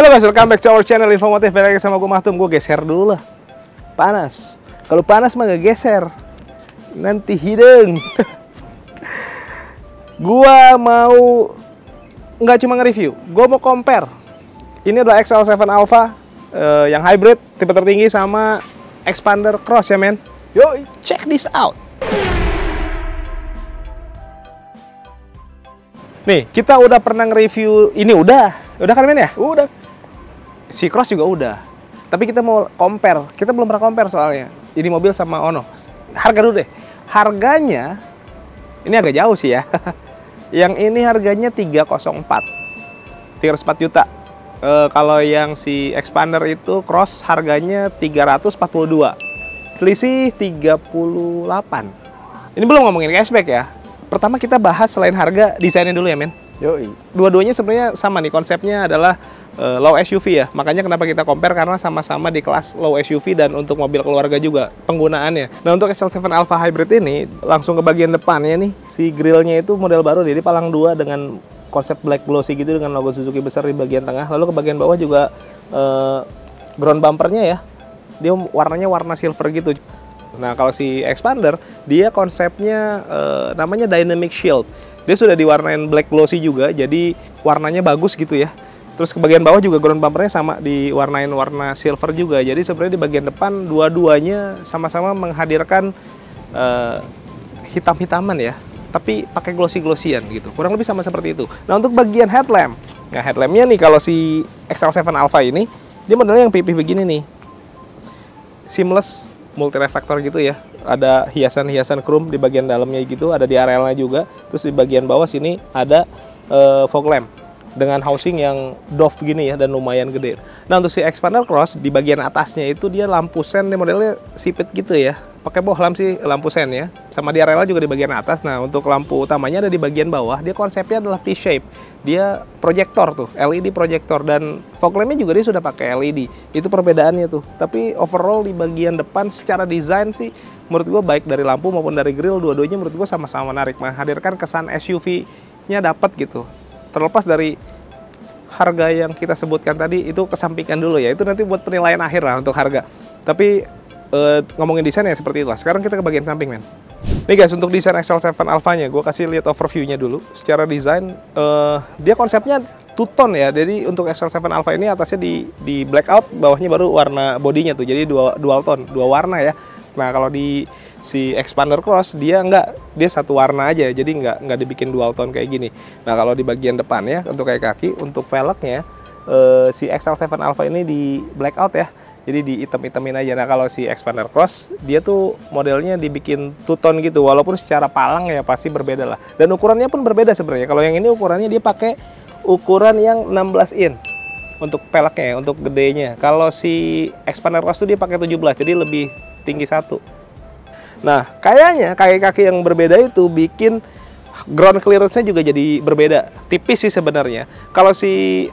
Halo guys, welcome back to our channel Infomotif. Balik lagi sama gue Mahtum. Gue geser dulu lah. Panas. Kalau panas mah gak geser, nanti hidung. Gua mau nggak cuma nge-review, gue mau compare. Ini adalah XL7 Alpha yang hybrid, tipe tertinggi, sama expander cross ya men. Yo, check this out. Nih, kita udah pernah nge-review ini, udah kan men ya? Udah. Si cross juga udah. Tapi kita mau compare. Kita belum pernah compare soalnya. Ini mobil sama Ono. Harga dulu deh. Harganya ini agak jauh sih ya. Yang ini harganya 304 juta. Kalau yang si expander itu cross harganya 342. Selisih 38. Ini belum ngomongin cashback ya. Pertama kita bahas selain harga, desainnya dulu ya men. Yoi. Dua-duanya sebenarnya sama nih, konsepnya adalah low SUV ya. Makanya kenapa kita compare, karena sama-sama di kelas low SUV dan untuk mobil keluarga juga penggunaannya. Nah, untuk XL7 Alpha Hybrid ini langsung ke bagian depannya nih, si grillnya itu model baru, jadi palang 2 dengan konsep black glossy gitu dengan logo Suzuki besar di bagian tengah. Lalu ke bagian bawah juga ground bumpernya ya, dia warnanya warna silver gitu. Nah, kalau si expander dia konsepnya namanya dynamic shield. Dia sudah diwarnain black glossy juga, jadi warnanya bagus gitu ya. Terus ke bagian bawah juga ground bumpernya sama diwarnain warna silver juga. Jadi sebenarnya di bagian depan dua-duanya sama-sama menghadirkan hitam-hitaman ya, tapi pakai glossy-glossyan gitu. Kurang lebih sama seperti itu. Nah, untuk bagian headlamp. Nah, headlampnya nih kalau si XL7 Alpha ini dia modelnya yang pipih begini nih. Seamless multi reflektor gitu ya. Ada hiasan-hiasan chrome di bagian dalamnya gitu, ada di arealnya juga. Terus di bagian bawah sini ada fog lamp dengan housing yang Dove gini ya, dan lumayan gede. Nah, untuk si expander cross di bagian atasnya itu dia lampu sen, modelnya sipit gitu ya, pakai bohlam sih lampu sen ya, sama di areal juga di bagian atas. Nah, untuk lampu utamanya ada di bagian bawah, dia konsepnya adalah T-shape, dia proyektor tuh, LED proyektor, dan fog lampnya juga dia sudah pakai LED. Itu perbedaannya tuh. Tapi overall di bagian depan secara desain sih menurut gue baik dari lampu maupun dari grill, dua-duanya menurut gue sama-sama menarik, menghadirkan kesan SUV-nya dapat gitu. Terlepas dari harga yang kita sebutkan tadi, itu kesampingkan dulu ya, itu nanti buat penilaian akhir lah untuk harga. Tapi ngomongin desain ya seperti itulah. Sekarang kita ke bagian samping men. Nih guys, untuk desain XL7 Alpha-nya, gue kasih lihat overview-nya dulu. Secara desain, dia konsepnya two-tone ya. Jadi untuk XL7 Alpha ini atasnya di blackout, bawahnya baru warna bodinya tuh. Jadi dual tone, dua warna ya. Nah, kalau di si expander cross dia dia satu warna aja, jadi nggak dibikin dual tone kayak gini. Nah, kalau di bagian depannya untuk kayak kaki, untuk velgnya si XL7 Alpha ini di blackout ya, jadi di hitam-hitamin aja. Nah, kalau si expander cross dia tuh modelnya dibikin two tone gitu, walaupun secara palang ya pasti berbeda lah, dan ukurannya pun berbeda sebenarnya. Kalau yang ini ukurannya dia pakai ukuran yang 16 in untuk velgnya, untuk gedenya. Kalau si expander cross tuh dia pakai 17, jadi lebih tinggi satu. Nah, kayaknya kaki-kaki yang berbeda itu bikin ground clearance-nya juga jadi berbeda. Tipis sih sebenarnya. Kalau si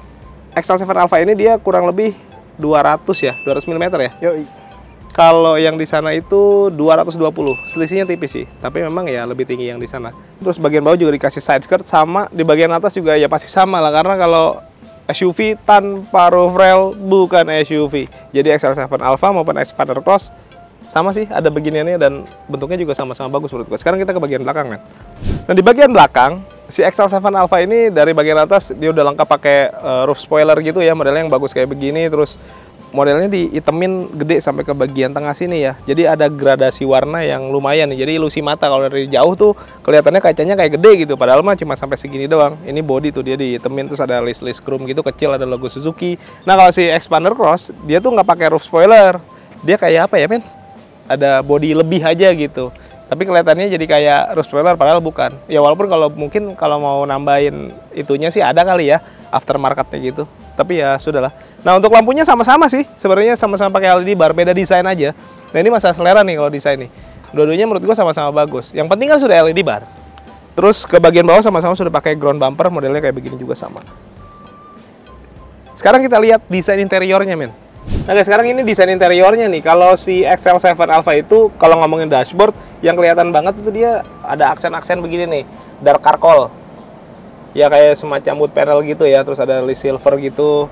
XL7 Alpha ini dia kurang lebih 200 mm ya. Yoi. Kalau yang di sana itu 220. Selisihnya tipis sih, tapi memang ya lebih tinggi yang di sana. Terus bagian bawah juga dikasih side skirt, sama di bagian atas juga ya pasti sama lah, karena kalau SUV tanpa roof rail bukan SUV. Jadi XL7 Alpha maupun expander cross sama sih, ada beginiannya dan bentuknya juga sama-sama bagus menurut gue. Sekarang kita ke bagian belakang kan. Nah, di bagian belakang si XL7 Alpha ini dari bagian atas dia udah lengkap pakai roof spoiler gitu ya, modelnya yang bagus kayak begini. Terus modelnya dihitemin gede sampai ke bagian tengah sini ya. Jadi ada gradasi warna yang lumayan nih. Jadi ilusi mata kalau dari jauh tuh kelihatannya kacanya kayak gede gitu, padahal mah cuma sampai segini doang. Ini body tuh dia dihitemin, terus ada list chrome gitu kecil, ada logo Suzuki. Nah, kalau si expander cross dia tuh nggak pakai roof spoiler. Dia kayak apa ya men? Ada body lebih aja gitu, tapi kelihatannya jadi kayak roof spoiler padahal bukan ya. Walaupun kalau mau nambahin itunya sih ada kali ya, aftermarketnya gitu, tapi ya sudahlah. Nah, untuk lampunya sama-sama sih sebenarnya, sama-sama pakai LED bar, beda desain aja. Nah, ini masalah selera nih kalau desain nih. Dua-duanya menurut gua sama-sama bagus, yang penting kan sudah LED bar. Terus ke bagian bawah sama-sama sudah pakai ground bumper, modelnya kayak begini juga sama. Sekarang kita lihat desain interiornya men. Nah guys, sekarang ini desain interiornya nih. Kalau si XL7 Alpha itu kalau ngomongin dashboard, yang kelihatan banget itu dia ada aksen-aksen begini nih, dark charcoal. Ya kayak semacam wood panel gitu ya, terus ada list silver gitu.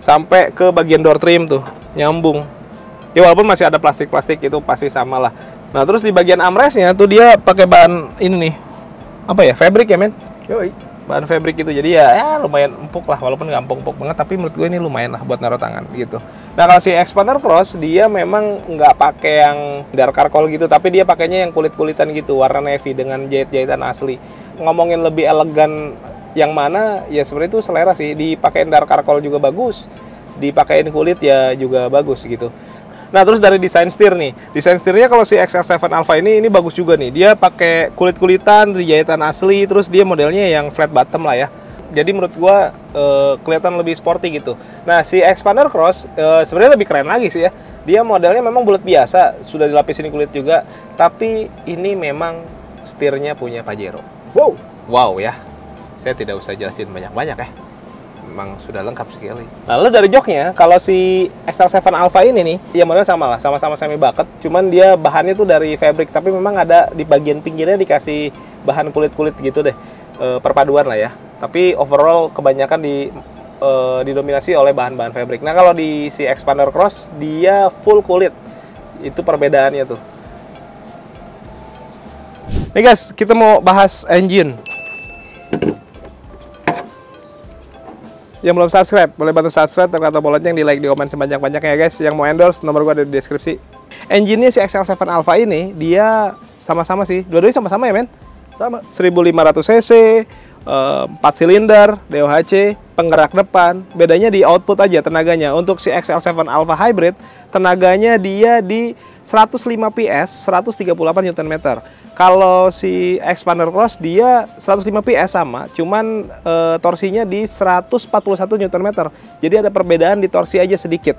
sampai ke bagian door trim tuh, nyambung. Ya walaupun masih ada plastik-plastik itu pasti sama lah. Nah terus di bagian armrestnya tuh dia pakai bahan ini nih, apa ya, fabric ya men? Yoi. Bahan fabric itu, jadi ya lumayan empuk lah, walaupun nggak empuk-empuk banget, tapi menurut gue ini lumayan lah buat naruh tangan gitu. Nah kalau si Xpander Cross dia memang nggak pakai yang dark charcoal gitu, tapi dia pakainya yang kulit-kulitan gitu, warna navy dengan jahit-jahitan asli. Ngomongin lebih elegan yang mana, ya sebenarnya itu selera sih. Dipakein dark charcoal juga bagus, dipakein kulit ya juga bagus gitu. Nah terus dari desain setir nih, desain setirnya kalau si XL7 Alpha ini bagus juga nih. Dia pakai kulit-kulitan, jahitan asli, terus dia modelnya yang flat bottom lah ya. Jadi menurut gua kelihatan lebih sporty gitu. Nah si Xpander Cross sebenarnya lebih keren lagi sih ya. Dia modelnya memang bulat biasa, sudah dilapisin kulit juga, tapi ini memang setirnya punya Pajero. Wow ya. Saya tidak usah jelasin banyak-banyak ya. Memang sudah lengkap sekali. Lalu dari joknya, kalau si XL7 Alpha ini nih, ya modelnya sama lah, sama-sama semi bucket, cuman dia bahannya tuh dari fabric, tapi memang ada di bagian pinggirnya dikasih bahan kulit-kulit gitu deh, perpaduan lah ya. Tapi overall kebanyakan didominasi oleh bahan-bahan fabric. Nah kalau di si Xpander Cross dia full kulit, itu perbedaannya tuh. Nih guys, kita mau bahas engine. Yang belum subscribe, boleh bantu subscribe, tekan tombol lonceng, di like, di komen sebanyak-banyaknya ya guys. Yang mau endorse, nomor gua ada di deskripsi. Engine-nya si XL7 Alpha ini, dia sama-sama sih, dua-duanya sama-sama ya men? Sama, 1500 cc, 4 silinder, DOHC, penggerak depan. Bedanya di output aja tenaganya. Untuk si XL7 Alpha Hybrid, tenaganya dia di 105 PS, 138 Nm. Kalau si Xpander Cross dia 105 PS sama, cuman torsinya di 141 Nm. Jadi ada perbedaan di torsi aja sedikit.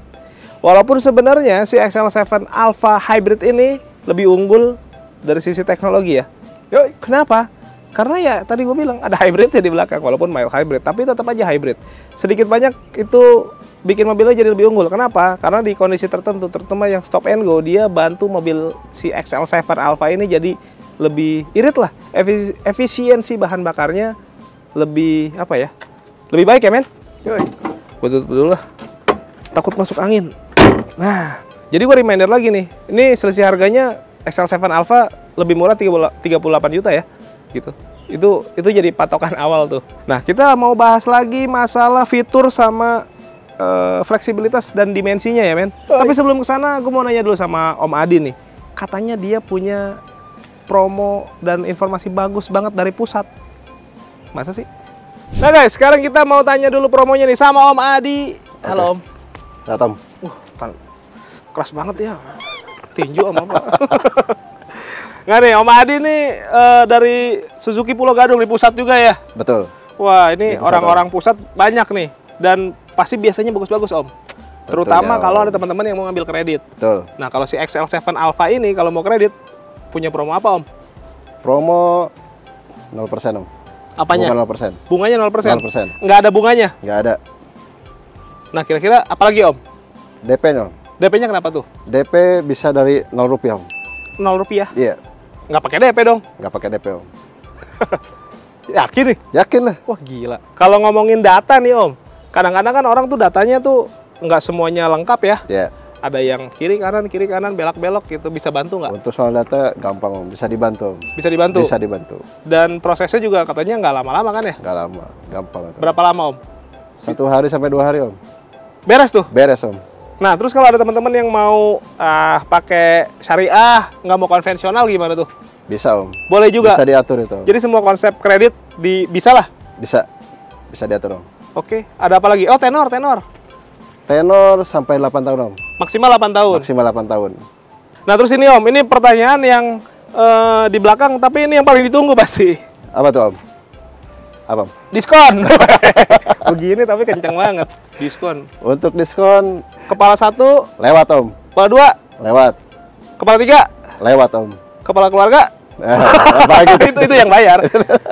Walaupun sebenarnya si XL7 Alpha Hybrid ini lebih unggul dari sisi teknologi ya. Yoi, kenapa? Karena ya tadi gue bilang ada hybridnya di belakang, walaupun mild hybrid, tapi tetap aja hybrid. Sedikit banyak itu bikin mobilnya jadi lebih unggul. Kenapa? Karena di kondisi tertentu, terutama yang stop and go, dia bantu mobil si XL7 Alpha ini jadi lebih irit lah. Efisiensi bahan bakarnya lebih apa ya? Lebih baik ya men? Yoi. Gue tutup dulu lah. Takut masuk angin. Nah, jadi gue reminder lagi nih. Ini selisih harganya XL7 Alpha lebih murah 38 juta ya. Gitu. Itu jadi patokan awal tuh. Nah, kita mau bahas lagi masalah fitur sama fleksibilitas dan dimensinya ya men. Tapi sebelum kesana, gue mau nanya dulu sama Om Adi nih. Katanya dia punya promo dan informasi bagus banget dari pusat. Masa sih? Nah guys, sekarang kita mau tanya dulu promonya nih sama Om Adi. Halo Om. Ya Tom. Keras banget ya. Tinju Om apa? Nggak nih, Om Adi nih dari Suzuki Pulau Gadung di pusat juga ya? Betul. Wah, ini orang-orang pusat banyak nih. Dan pasti biasanya bagus-bagus Om. Terutama ya, kalau ada teman-teman yang mau ngambil kredit. Betul. Nah, kalau si XL7 Alpha ini kalau mau kredit, punya promo apa Om? Promo 0% Om. Apanya? Bunga 0%. Bunganya 0%? 0%. Nggak ada bunganya? Nggak ada. Nah, kira-kira apa lagi Om? DP Om. DP-nya kenapa tuh? DP bisa dari 0 rupiah Om. 0 rupiah? Iya. Nggak pakai DP dong? Nggak pakai DP Om. Yakin nih? Yakin lah. Wah gila. Kalau ngomongin data nih Om, kadang-kadang kan orang tuh datanya tuh nggak semuanya lengkap ya? Iya. Ada yang kiri kanan, belok-belok gitu. Bisa bantu nggak? Untuk soal data gampang Om, bisa dibantu Om. Bisa dibantu? Bisa dibantu. Dan prosesnya juga katanya nggak lama-lama kan ya? Nggak lama, gampang. Berapa lama Om? 1 hari sampai 2 hari Om. Beres tuh? Beres Om. Nah terus kalau ada teman-teman yang mau pakai syariah, nggak mau konvensional gimana tuh? Bisa Om. Boleh juga? Bisa diatur itu Om. Jadi semua konsep kredit bisa lah? Bisa. Bisa diatur Om. Oke, ada apa lagi? Oh tenor. Tenor sampai 8 tahun Om. Maksimal 8 tahun? Maksimal 8 tahun. Nah terus ini Om, ini pertanyaan yang di belakang, tapi ini yang paling ditunggu pasti. Apa tuh Om? Apa Om? Diskon! Begini tapi kencang banget. Diskon. Untuk diskon, Kepala 1, lewat Om. kepala 2, Lewat. kepala 3, Lewat Om. kepala keluarga. Apa gitu? itu yang bayar.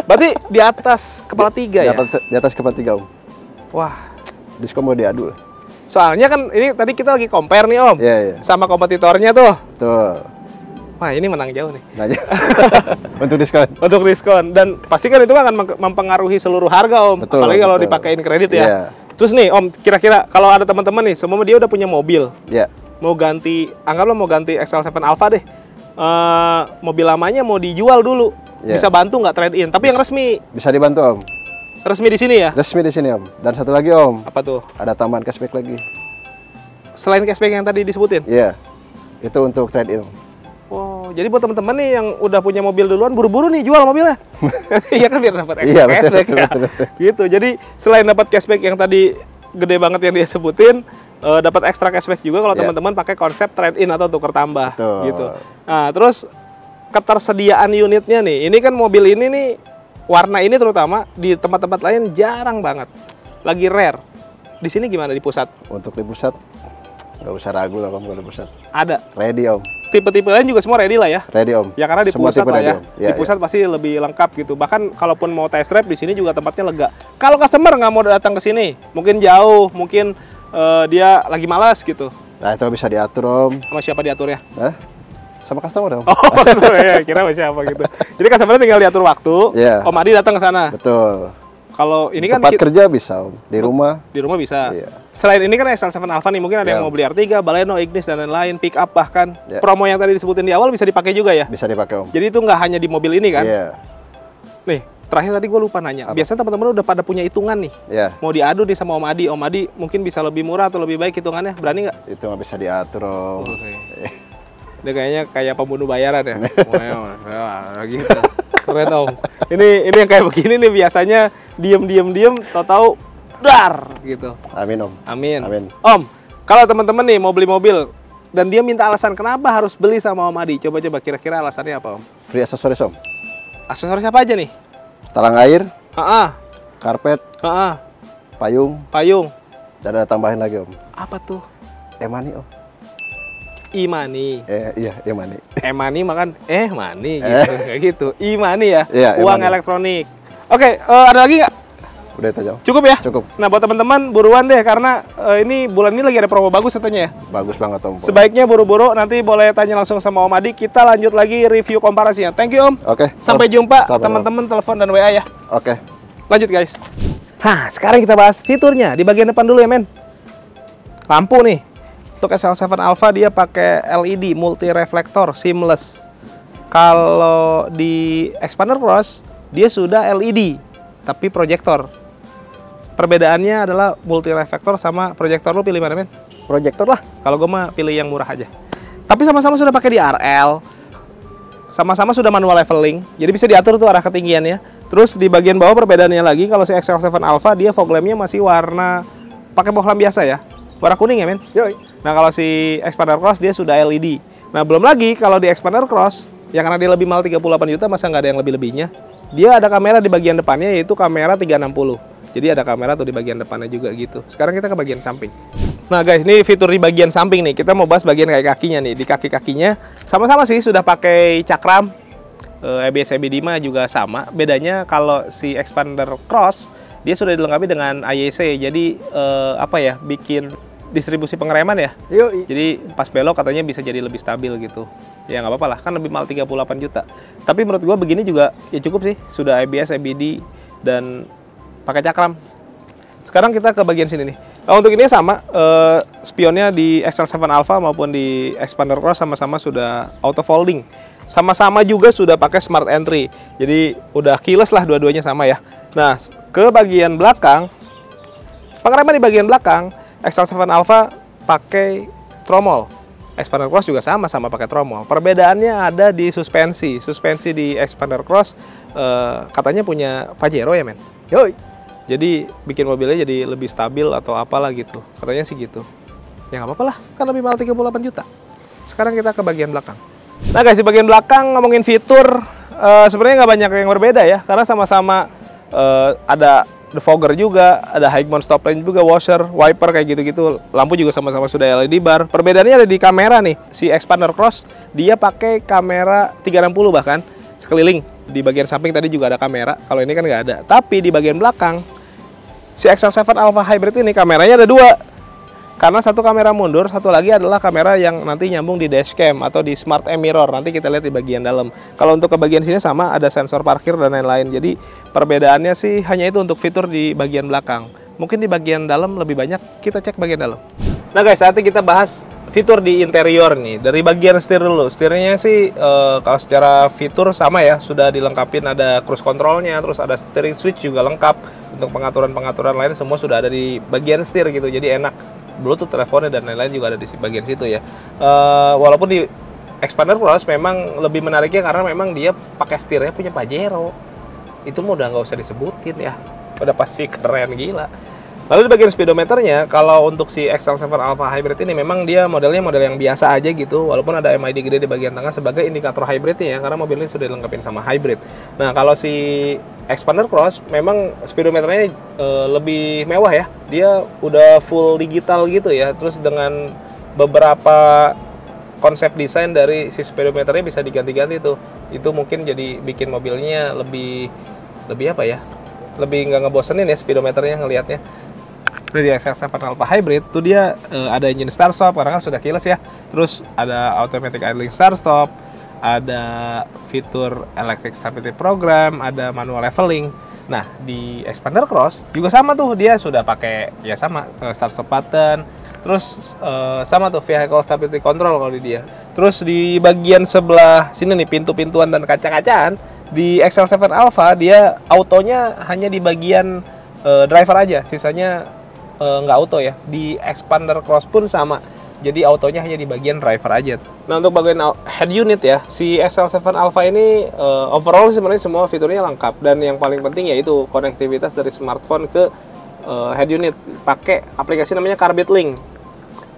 Berarti di atas kepala 3 ya? Di atas kepala 3 Om. Wah. Diskon mau diadu. Soalnya kan ini tadi kita lagi compare nih Om. Iya. Sama kompetitornya tuh. Tuh. Wah ini menang jauh nih. Nanya. Untuk diskon. Untuk diskon. Dan pasti kan itu akan mempengaruhi seluruh harga Om. Betul, apalagi kalau betul. dipakein kredit ya. Iya. Terus nih Om, kira-kira kalau ada teman-teman nih, semua dia udah punya mobil, Ya, mau ganti, anggaplah mau ganti XL7 Alpha deh, mobil lamanya mau dijual dulu, Ya. bisa bantu nggak trade in? Tapi yang resmi, bisa dibantu Om. resmi di sini ya? Resmi di sini Om. Dan satu lagi Om, Apa tuh? ada tambahan cashback lagi. Selain cashback yang tadi disebutin? Iya, itu untuk trade in Om. Oh, jadi buat teman-teman nih yang udah punya mobil duluan, buru-buru nih jual mobilnya. Iya kan biar dapat Iya, extra betul, cashback betul, ya. betul, betul. Gitu. Jadi selain dapat cashback yang tadi gede banget yang dia sebutin, dapat extra cashback juga kalau Iya. teman-teman pakai konsep trade in atau tukar tambah. Betul. Gitu. Nah, terus ketersediaan unitnya nih. Ini kan mobil ini nih warna ini terutama di tempat-tempat lain jarang banget. Lagi rare. Di sini gimana di pusat? Untuk di pusat, nggak usah ragu lah Om kalau di pusat. Ada. Ready Om. Tipe-tipe lain juga semua ready lah ya. Ready Om. Ya karena di Semua pusat tipe lah ready, ya. Om. Di pusat pasti lebih lengkap gitu. Bahkan kalaupun mau test drive di sini juga tempatnya lega. Kalau customer nggak mau datang ke sini, mungkin jauh, mungkin dia lagi malas gitu. Nah itu bisa diatur Om. Sama siapa diatur ya? Hah? Sama customer Om. Oh, ya, kira sama siapa gitu. Jadi customer tinggal diatur waktu. Iya. Om Adi datang ke sana. Betul. Kalau ini kan Tempat kerja bisa Om. Di rumah. di rumah bisa. Iya. Selain ini kan XL7 Alpha nih, mungkin ada Ya. yang mau beli R3, Baleno, Ignis dan lain-lain, pick up bahkan. Ya. Promo yang tadi disebutin di awal bisa dipakai juga ya. Bisa dipakai Om. Jadi itu nggak hanya di mobil ini kan? Iya. Nih, terakhir tadi gue lupa nanya. Apa? Biasanya teman-teman udah pada punya hitungan nih. Iya. Mau diadu nih sama Om Adi. Om Adi mungkin bisa lebih murah atau lebih baik hitungannya. Berani nggak? Itu nggak bisa diatur Om. Dia kayaknya kayak pembunuh bayaran ya. Wah, gitu. Keren Om. Ini yang kayak begini nih biasanya diem, tahu-tahu dar gitu. Amin Om. Amin. Amin. Om, kalau teman-teman nih mau beli mobil dan dia minta alasan kenapa harus beli sama Om Adi, coba-coba kira-kira alasannya apa Om? Free aksesoris Om. Aksesoris apa aja nih? Talang air, Ah, karpet, payung, payung. dan ada tambahin lagi Om. Apa tuh? Emani Om. E-money. Iya, Emani. E-money makan money gitu. Kayak gitu. E-money ya. Iya, Uang e-money. elektronik. Oke, ada lagi nggak? Udah itu aja Om. Cukup ya? Cukup. Nah, buat teman-teman buruan deh karena ini bulan ini lagi ada promo bagus katanya ya. Bagus banget Om. Sebaiknya buru-buru, nanti boleh tanya langsung sama Om Adi. Kita lanjut lagi review komparasinya. Thank you Om. Oke. Sampai jumpa Sampai, Om. teman-teman, telepon dan WA ya. Oke. Lanjut guys. Nah, sekarang kita bahas fiturnya di bagian depan dulu ya men. Lampu nih. Untuk XL7 Alpha dia pakai LED multi reflektor seamless. Kalau di Expander Cross dia sudah LED tapi proyektor. Perbedaannya adalah multi reflektor sama proyektor. Lu pilih mana men? Proyektor lah. Kalau gue mah pilih yang murah aja. Tapi sama-sama sudah pakai di RL. Sama-sama sudah manual leveling. Jadi bisa diatur tuh arah ketinggiannya. Terus di bagian bawah perbedaannya lagi kalau si XL7 Alpha dia fog lampnya masih warna pakai fog lamp biasa ya. Warna kuning ya men? Yoi. Nah kalau si Expander Cross dia sudah LED. Nah belum lagi kalau di Expander Cross yang karena dia lebih mahal 38 juta masa nggak ada yang lebih-lebihnya. Dia ada kamera di bagian depannya yaitu kamera 360. Jadi ada kamera tuh di bagian depannya juga gitu. Sekarang kita ke bagian samping. Nah guys, ini fitur di bagian samping nih. Kita mau bahas bagian kaki-kakinya nih. Di kaki-kakinya sama-sama sih sudah pakai cakram. ABS ABD mah juga sama. Bedanya kalau si Expander Cross dia sudah dilengkapi dengan AYC. Jadi bikin distribusi pengereman ya. Yoi. Jadi pas belok katanya bisa jadi lebih stabil gitu. Ya nggak apa-apa lah, kan lebih mahal 38 juta. Tapi menurut gua begini juga ya cukup sih. Sudah ABS, ABD dan pakai cakram. Sekarang kita ke bagian sini nih. Nah, untuk ini sama, spionnya di XL7 Alpha maupun di Expander Cross sama-sama sudah auto folding. Sama-sama juga sudah pakai smart entry. Jadi udah keyless lah dua-duanya sama ya. Nah, ke bagian belakang, pengereman di bagian belakang XL7 Alpha pakai tromol. Expander Cross juga sama-sama pakai tromol. Perbedaannya ada di suspensi. Suspensi di Expander Cross katanya punya Pajero ya men. Yoi. Jadi bikin mobilnya jadi lebih stabil atau apalah gitu. Katanya sih gitu. Ya nggak apa-apa lah, kan lebih mahal 38 juta. Sekarang kita ke bagian belakang. Nah guys, di bagian belakang ngomongin fitur, sebenarnya nggak banyak yang berbeda ya. Karena sama-sama ada defogger juga, ada high mount stop lamp juga, washer, wiper kayak gitu-gitu. Lampu juga sama-sama sudah LED bar. Perbedaannya ada di kamera nih. Si Expander Cross dia pakai kamera 360 bahkan sekeliling. Di bagian samping tadi juga ada kamera. Kalau ini kan nggak ada. Tapi di bagian belakang si XL7 Alpha Hybrid ini kameranya ada dua. Karena satu kamera mundur, satu lagi adalah kamera yang nanti nyambung di dashcam atau di smart aim mirror. Nanti kita lihat di bagian dalam. Kalau untuk ke bagian sini sama, ada sensor parkir dan lain-lain. Jadi perbedaannya sih hanya itu untuk fitur di bagian belakang. mungkin di bagian dalam lebih banyak. Kita cek bagian dalam. Nah guys, saatnya kita bahas fitur di interior nih. Dari bagian setir dulu. Setirnya sih kalau secara fitur sama ya, sudah dilengkapin, ada cruise controlnya, terus ada steering switch juga lengkap. Untuk pengaturan-pengaturan lain semua sudah ada di bagian setir gitu. Jadi enak. Bluetooth, teleponnya dan lain-lain juga ada di bagian situ ya. Walaupun di Xpander Cross memang lebih menariknya karena memang dia pakai setirnya punya Pajero. Itu mah udah nggak usah disebutin ya. Udah pasti keren gila. Lalu di bagian speedometernya, kalau untuk si XL7 Alpha Hybrid ini memang dia modelnya model yang biasa aja gitu, walaupun ada MID gede di bagian tengah sebagai indikator hybridnya ya, karena mobil ini sudah dilengkapi sama hybrid. Nah kalau si Xpander Cross memang speedometernya lebih mewah ya, dia udah full digital gitu ya, terus dengan beberapa konsep desain dari si speedometernya bisa diganti-ganti tuh. Itu mungkin jadi bikin mobilnya lebih apa ya, lebih nggak ngebosenin ya speedometernya ngelihatnya. Di XL7 Alpha Hybrid tuh dia ada engine start stop karena kan sudah keyless ya. Terus ada automatic idling start stop, ada fitur electric stability program, ada manual leveling. Nah, di Xpander Cross juga sama tuh, dia sudah pakai ya sama start stop button. Terus sama tuh vehicle stability control kalau di dia. Terus di bagian sebelah sini nih pintu-pintuan dan kaca-kacaan di XL7 Alpha dia autonya hanya di bagian driver aja, sisanya nggak auto ya. Di Xpander Cross pun sama, jadi autonya hanya di bagian driver aja. Nah untuk bagian head unit ya, si XL7 Alpha ini overall sebenarnya semua fiturnya lengkap, dan yang paling penting yaitu konektivitas dari smartphone ke head unit pakai aplikasi namanya Carbit Link.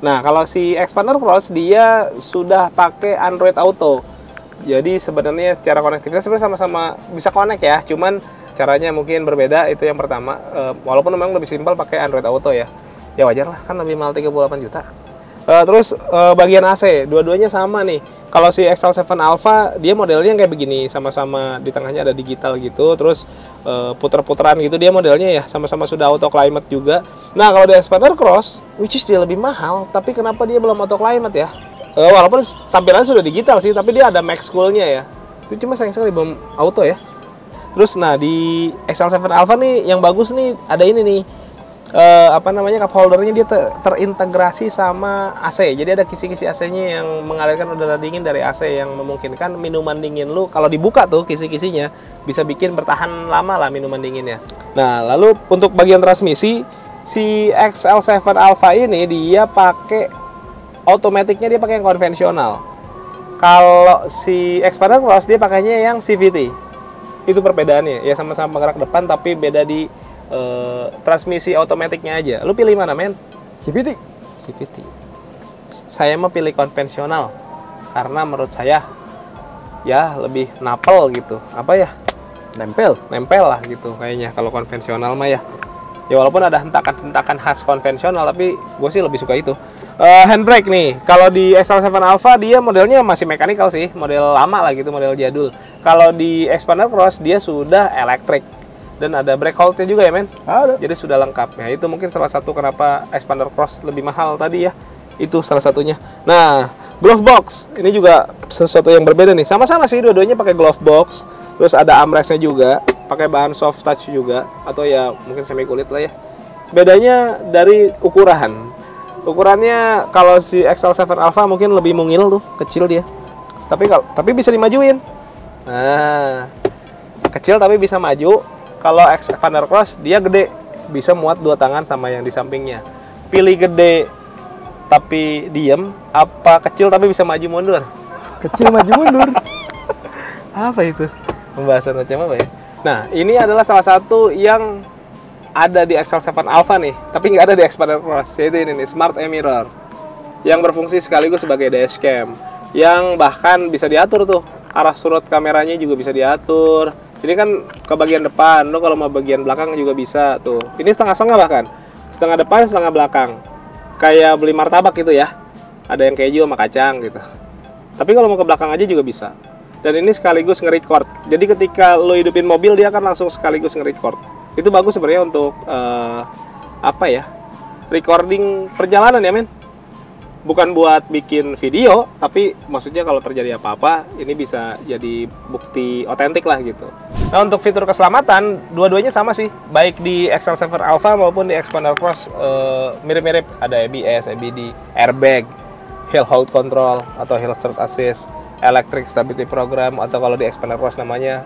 Nah kalau si Xpander Cross dia sudah pakai Android Auto, jadi sebenarnya secara konektivitas sebenarnya sama-sama bisa connect ya, cuman caranya mungkin berbeda. Itu yang pertama. Walaupun memang lebih simpel pakai Android Auto ya. Ya wajar lah, kan lebih mahal 38 juta. Terus bagian AC, dua-duanya sama nih. Kalau si XL7 Alpha dia modelnya kayak begini, sama-sama di tengahnya ada digital gitu. Terus puter-puteran gitu dia modelnya ya, sama-sama sudah auto climate juga. Nah kalau di Xpander Cross, which is dia lebih mahal, tapi kenapa dia belum auto climate ya? Walaupun tampilannya sudah digital sih, tapi dia ada max coolnya ya. Itu cuma sayang sekali belum auto ya. Terus nah di XL7 Alpha nih yang bagus nih ada ini nih apa namanya, cup holdernya dia terintegrasi sama AC. Jadi ada kisi-kisi AC-nya yang mengalirkan udara dingin dari AC yang memungkinkan minuman dingin lu kalau dibuka tuh kisi-kisinya bisa bikin bertahan lama lah minuman dinginnya. Nah lalu untuk bagian transmisi si XL7 Alpha ini dia pakai automaticnya, dia pakai yang konvensional. Kalau si Xpander Cross dia pakainya yang CVT. Itu perbedaannya ya, sama-sama penggerak depan tapi beda di transmisi otomatiknya aja. Lu pilih mana men? CVT. CVT. Saya mau pilih konvensional karena menurut saya ya lebih napel gitu, apa ya, nempel lah gitu kayaknya kalau konvensional mah ya. Ya walaupun ada hentakan-hentakan khas konvensional, tapi gue sih lebih suka itu. Handbrake nih, kalau di XL7 Alpha dia modelnya masih mechanical sih, model lama lah gitu, model jadul. Kalau di Xpander Cross dia sudah elektrik dan ada brake hold-nya juga ya men. Ada. Jadi sudah lengkap ya. Itu mungkin salah satu kenapa Xpander Cross lebih mahal tadi ya. Itu salah satunya. Nah, glove box ini juga sesuatu yang berbeda nih. Sama-sama sih dua-duanya pakai glove box. Terus ada armrestnya juga, pakai bahan soft touch juga, atau ya mungkin semi kulit lah ya. Bedanya dari ukuran. Ukurannya kalau si XL7 Alpha mungkin lebih mungil tuh, kecil dia. Tapi bisa dimajuin. Nah, kecil tapi bisa maju. Kalau Xpander Cross dia gede, bisa muat dua tangan sama yang di sampingnya. Pilih gede tapi diem, apa kecil tapi bisa maju mundur? Kecil maju mundur. Apa itu? Pembahasan macam apa ya? Nah, ini adalah salah satu yang ada di XL7 Alpha nih, tapi nggak ada di Xpander Cross, yaitu ini nih, Smart e-Mirror, yang berfungsi sekaligus sebagai dashcam, yang bahkan bisa diatur tuh, arah surut kameranya juga bisa diatur. Ini kan ke bagian depan, lo kalau mau bagian belakang juga bisa tuh. Ini setengah-setengah bahkan, setengah depan, setengah belakang, kayak beli martabak gitu ya, ada yang keju sama kacang gitu. Tapi kalau mau ke belakang aja juga bisa. Dan ini sekaligus nge-record. Jadi ketika lo hidupin mobil dia akan langsung sekaligus nge-record. Itu bagus sebenarnya untuk apa ya, recording perjalanan ya men. bukan buat bikin video, tapi maksudnya kalau terjadi apa-apa, ini bisa jadi bukti otentik lah gitu. Nah, untuk fitur keselamatan, dua-duanya sama sih, baik di XL7 Alpha maupun di Xpander Cross mirip-mirip, ada ABS, ABD, airbag, hill hold control atau hill start assist, electric stability program, atau kalau di Xpander Cross namanya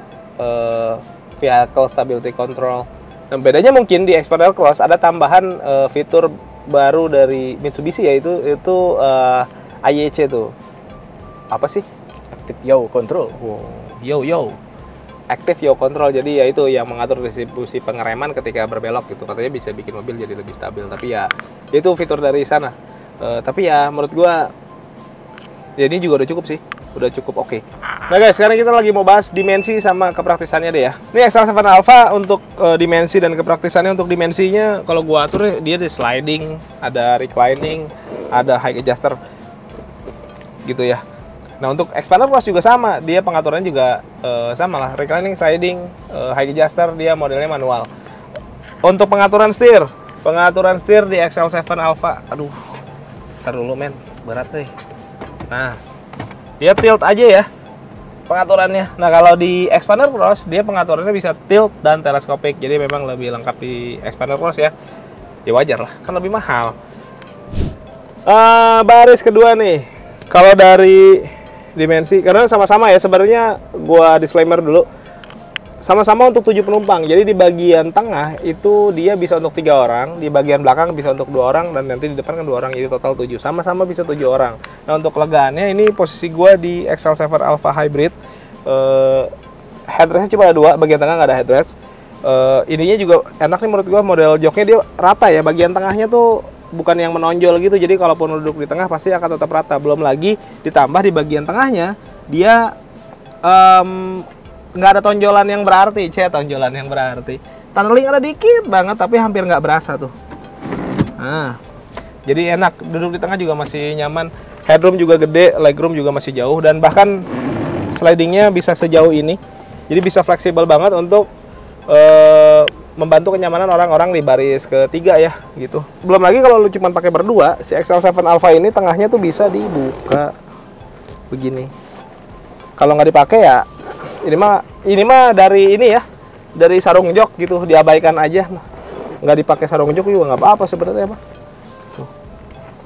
vehicle stability control. Nah, bedanya mungkin di Xpander Cross ada tambahan fitur baru dari Mitsubishi, yaitu IEC tuh. Apa sih? Active Yaw Control. Yo Active Yaw Control. Jadi ya itu yang mengatur distribusi pengereman ketika berbelok gitu. Katanya bisa bikin mobil jadi lebih stabil. Tapi ya itu fitur dari sana. Tapi ya menurut gua ya ini juga udah cukup sih. Udah cukup oke. Nah guys, sekarang kita lagi mau bahas dimensi sama kepraktisannya deh ya. Ini XL7 Alpha untuk dimensi dan kepraktisannya. Untuk dimensinya kalau gua atur dia ada sliding, ada reclining, ada high adjuster gitu ya. Nah untuk Xpander Cross juga sama, dia pengaturannya juga sama lah, reclining, sliding, high adjuster, dia modelnya manual. Untuk pengaturan setir di XL7 Alpha, aduh, ntar dulu men, berat deh. Nah, dia tilt aja ya pengaturannya. Nah kalau di Xpander Cross dia pengaturannya bisa tilt dan teleskopik, jadi memang lebih lengkap di Xpander Cross ya. Ya wajar lah, kan lebih mahal. Baris kedua nih, kalau dari dimensi, karena sama-sama ya sebenarnya, gua disclaimer dulu, sama-sama untuk 7 penumpang. Jadi di bagian tengah itu dia bisa untuk 3 orang, di bagian belakang bisa untuk 2 orang, dan nanti di depan kan 2 orang, jadi total 7. Sama-sama bisa 7 orang. Nah untuk legaannya ini posisi gua di XL7 Alpha Hybrid. Headrestnya cuma ada 2, bagian tengah nggak ada headrest. Ininya juga enak nih menurut gua, model joknya dia rata ya, bagian tengahnya tuh bukan yang menonjol gitu, jadi kalaupun duduk di tengah pasti akan tetap rata. Belum lagi ditambah di bagian tengahnya dia nggak ada tonjolan yang berarti, tonjolan yang berarti. Tunneling ada dikit banget, tapi hampir nggak berasa tuh. Nah, jadi enak, duduk di tengah juga masih nyaman. Headroom juga gede, legroom juga masih jauh, dan bahkan slidingnya bisa sejauh ini. Jadi bisa fleksibel banget untuk membantu kenyamanan orang-orang di baris ketiga ya, gitu. Belum lagi kalau lu cuma pakai berdua, si XL7 Alpha ini tengahnya tuh bisa dibuka begini. Kalau nggak dipakai ya ini mah dari ini ya, dari sarung jok gitu, diabaikan aja. Nggak dipakai sarung jok juga nggak apa-apa sebenarnya mah.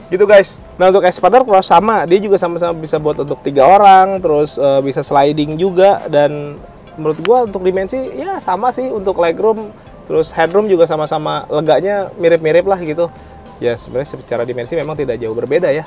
Gitu guys. Nah untuk Xpander Cross sama, dia juga sama-sama bisa buat untuk 3 orang, terus bisa sliding juga, dan menurut gua untuk dimensi ya sama sih. Untuk legroom terus headroom juga sama-sama leganya mirip-mirip lah gitu. Ya sebenarnya secara dimensi memang tidak jauh berbeda ya.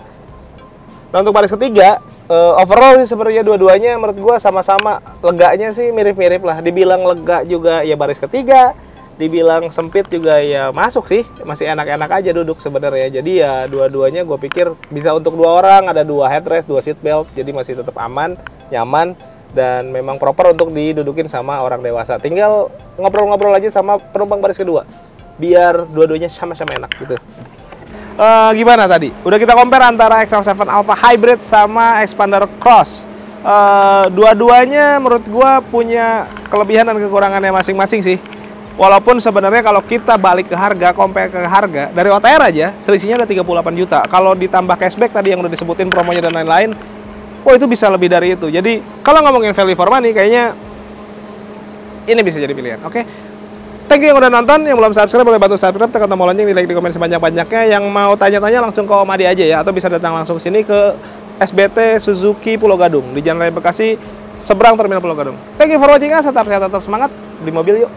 Nah untuk baris ketiga, overall sih sebenarnya dua-duanya menurut gua sama-sama leganya sih mirip-mirip lah. Dibilang lega juga ya baris ketiga, dibilang sempit juga ya masuk sih, masih enak-enak aja duduk sebenarnya. Jadi ya dua-duanya gue pikir bisa untuk 2 orang, ada 2 headrest, 2 seat belt, jadi masih tetap aman, nyaman, dan memang proper untuk didudukin sama orang dewasa. Tinggal ngobrol-ngobrol aja sama penumpang baris kedua, biar dua-duanya sama-sama enak gitu. Gimana tadi? Udah kita compare antara XL7 Alpha Hybrid sama Xpander Cross. Dua-duanya menurut gua punya kelebihan dan kekurangannya masing-masing sih. Walaupun sebenarnya kalau kita balik ke harga, compare ke harga, dari OTR aja selisihnya ada 38 juta. Kalau ditambah cashback tadi yang udah disebutin promonya dan lain-lain, wah itu bisa lebih dari itu. Jadi kalau ngomongin value for money, kayaknya ini bisa jadi pilihan. Oke? Thank you yang udah nonton. Yang belum subscribe boleh bantu subscribe, tekan tombol lonceng, di like, di komen sebanyak-banyaknya. Yang mau tanya-tanya langsung ke Om Adi aja ya, atau bisa datang langsung sini ke SBT Suzuki Pulau Gadung di Jalan Raya Bekasi, seberang Terminal Pulau Gadung. Thank you for watching us. Tetap sehat, tetap semangat, beli mobil yuk.